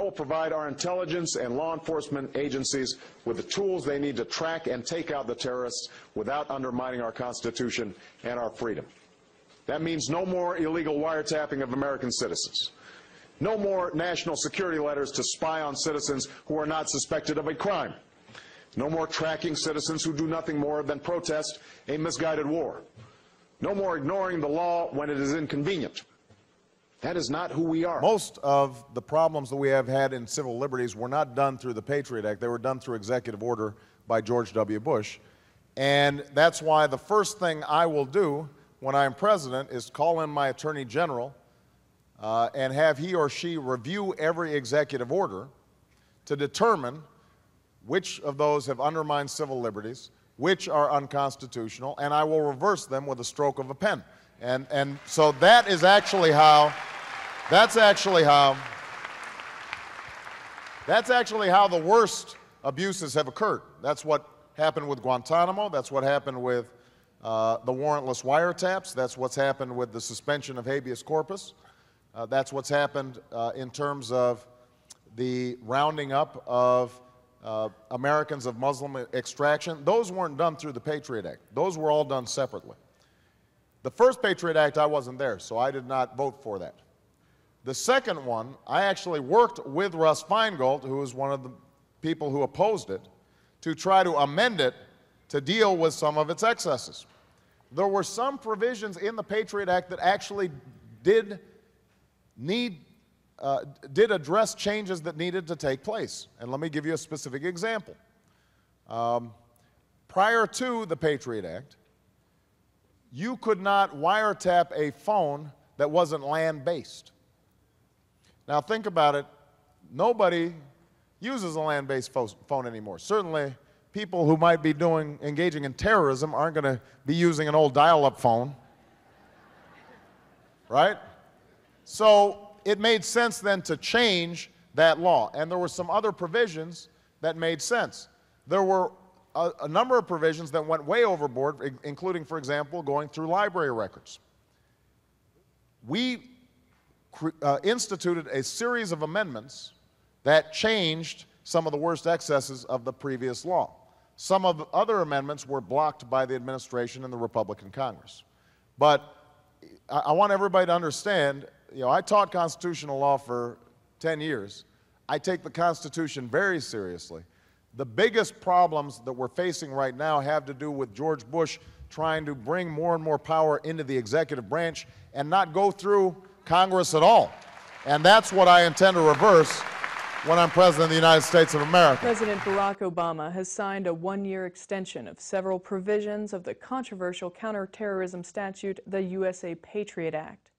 will provide our intelligence and law enforcement agencies with the tools they need to track and take out the terrorists without undermining our Constitution and our freedom. That means no more illegal wiretapping of American citizens. No more national security letters to spy on citizens who are not suspected of a crime. No more tracking citizens who do nothing more than protest a misguided war. No more ignoring the law when it is inconvenient. That is not who we are. Most of the problems that we have had in civil liberties were not done through the Patriot Act. They were done through executive order by George W. Bush. And that's why the first thing I will do when I am president is call in my Attorney General and have he or she review every executive order to determine which of those have undermined civil liberties, which are unconstitutional, and I will reverse them with a stroke of a pen. And so that is actually how, that's actually how the worst abuses have occurred. That's what happened with Guantanamo. That's what happened with the warrantless wiretaps. That's what's happened with the suspension of habeas corpus. That's what's happened in terms of the rounding up of Americans of Muslim extraction. Those weren't done through the Patriot Act. Those were all done separately. The first Patriot Act, I wasn't there, so I did not vote for that. The second one, I actually worked with Russ Feingold, who was one of the people who opposed it, to try to amend it to deal with some of its excesses. There were some provisions in the Patriot Act that actually did address changes that needed to take place. And let me give you a specific example. Prior to the Patriot Act, you could not wiretap a phone that wasn't land-based. Now think about it. Nobody uses a land-based phone anymore. Certainly, people who might be engaging in terrorism aren't going to be using an old dial-up phone, right? So it made sense then to change that law. And there were some other provisions that made sense. There were a number of provisions that went way overboard, including, for example, going through library records. We instituted a series of amendments that changed some of the worst excesses of the previous law. Some of the other amendments were blocked by the administration and the Republican Congress. But I want everybody to understand, you know, I taught constitutional law for 10 years. I take the Constitution very seriously. The biggest problems that we're facing right now have to do with George Bush trying to bring more and more power into the executive branch and not go through Congress at all. And that's what I intend to reverse when I'm President of the United States of America. President Barack Obama has signed a one-year extension of several provisions of the controversial counterterrorism statute, the USA Patriot Act.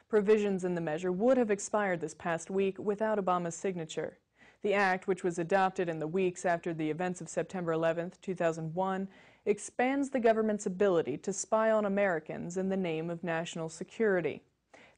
Provisions in the measure would have expired this past week without Obama's signature. The act, which was adopted in the weeks after the events of September 11, 2001, expands the government's ability to spy on Americans in the name of national security.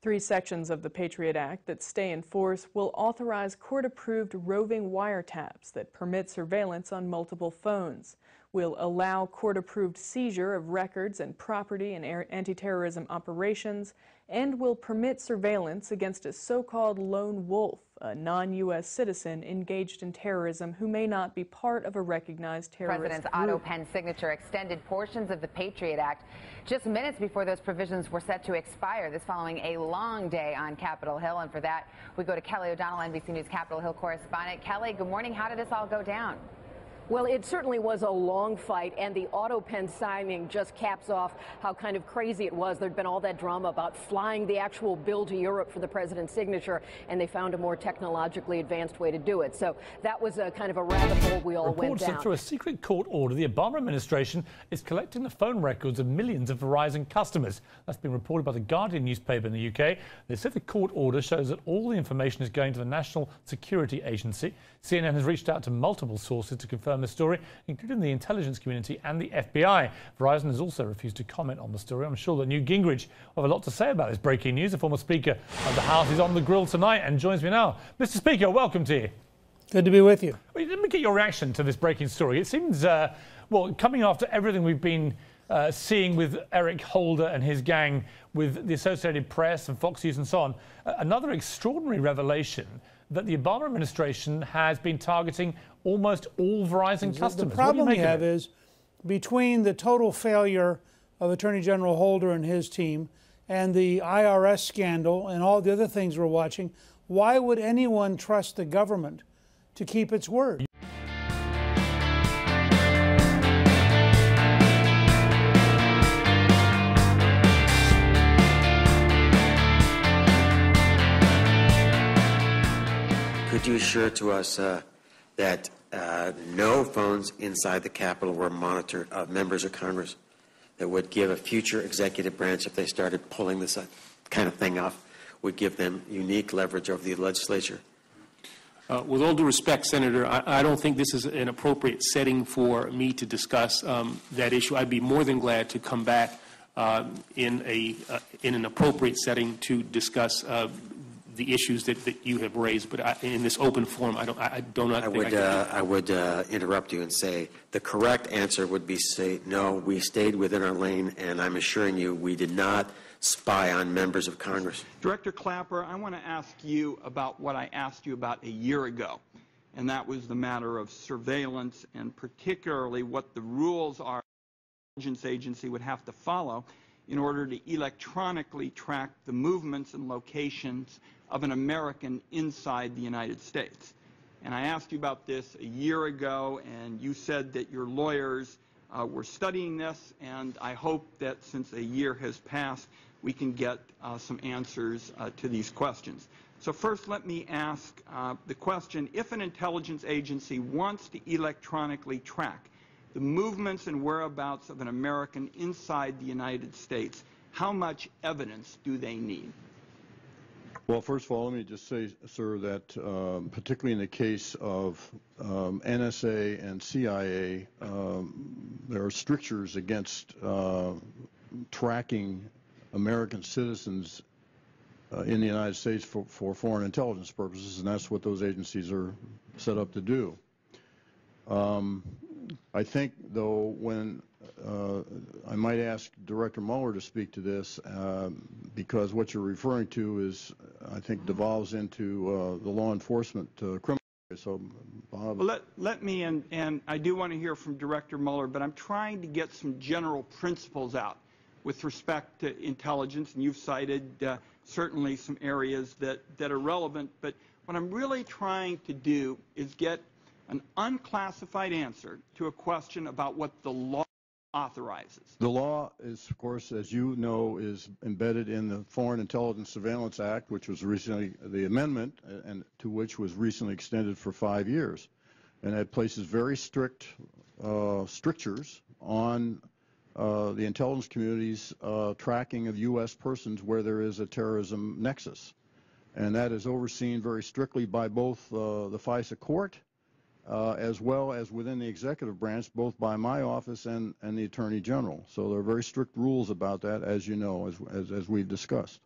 3 sections of the Patriot Act that stay in force will authorize court-approved roving wiretaps that permit surveillance on multiple phones, will allow court-approved seizure of records and property in anti-terrorism operations, and will permit surveillance against a so-called lone wolf, a non-U.S. citizen engaged in terrorism who may not be part of a recognized terrorist President's group. auto pen signature extended portions of the Patriot Act just minutes before those provisions were set to expire. This following a long day on Capitol Hill. And for that, we go to Kelly O'Donnell, NBC News Capitol Hill correspondent. Kelly, good morning. How did this all go down? Well, it certainly was a long fight, and the auto pen signing just caps off how kind of crazy it was. There'd been all that drama about flying the actual bill to Europe for the president's signature, and they found a more technologically advanced way to do it. So that was a kind of a rabbit hole we all went down. That through a secret court order, the Obama administration is collecting the phone records of millions of Verizon customers. That's been reported by the Guardian newspaper in the UK. They said the court order shows that all the information is going to the National Security Agency. CNN has reached out to multiple sources to confirm the story, including the intelligence community and the FBI. Verizon has also refused to comment on the story. I'm sure that Newt Gingrich will have a lot to say about this breaking news. The former Speaker of the House is on the grill tonight and joins me now. Mr. Speaker, welcome to you. Good to be with you. Let me get your reaction to this breaking story. It seems, well, coming after everything we've been seeing with Eric Holder and his gang with the Associated Press and Fox News and so on, another extraordinary revelation that the Obama administration has been targeting almost all Verizon customers. The problem we have is between the total failure of Attorney General Holder and his team and the IRS scandal and all the other things we're watching, why would anyone trust the government to keep its word? Could you assure to us that no phones inside the Capitol were monitored of members of Congress that would give a future executive branch, if they started pulling this kind of thing off, would give them unique leverage over the legislature? With all due respect, Senator, I don't think this is an appropriate setting for me to discuss that issue. I'd be more than glad to come back in an appropriate setting to discuss the issues that you have raised, but in this open forum, I would interrupt you and say the correct answer would be say no. We stayed within our lane, and I'm assuring you, we did not spy on members of Congress. Director Clapper, I want to ask you about what I asked you about a year ago, and that was the matter of surveillance, and particularly what the rules are the intelligence agency would have to follow in order to electronically track the movements and locations of an American inside the United States. And I asked you about this a year ago, and you said that your lawyers were studying this, and I hope that since a year has passed, we can get some answers to these questions. So first, let me ask the question, if an intelligence agency wants to electronically track the movements and whereabouts of an American inside the United States, how much evidence do they need? Well, first of all, let me just say, sir, that particularly in the case of NSA and CIA, there are strictures against tracking American citizens in the United States for foreign intelligence purposes, and that's what those agencies are set up to do. I think, though, when I might ask Director Mueller to speak to this, because what you're referring to is, I think, devolves into the law enforcement criminal. So, Bob. Well, let me, and I do want to hear from Director Mueller, but I'm trying to get some general principles out with respect to intelligence, and you've cited certainly some areas that are relevant, but what I'm really trying to do is get an unclassified answer to a question about what the law authorizes. The law is, of course, as you know, is embedded in the Foreign Intelligence Surveillance Act, which was recently, the amendment, and to which was recently extended for 5 years. And it places very strict strictures on the intelligence community's tracking of U.S. persons where there is a terrorism nexus. And that is overseen very strictly by both the FISA court as well as within the executive branch, both by my office and the Attorney General. So there are very strict rules about that, as you know, as we've discussed.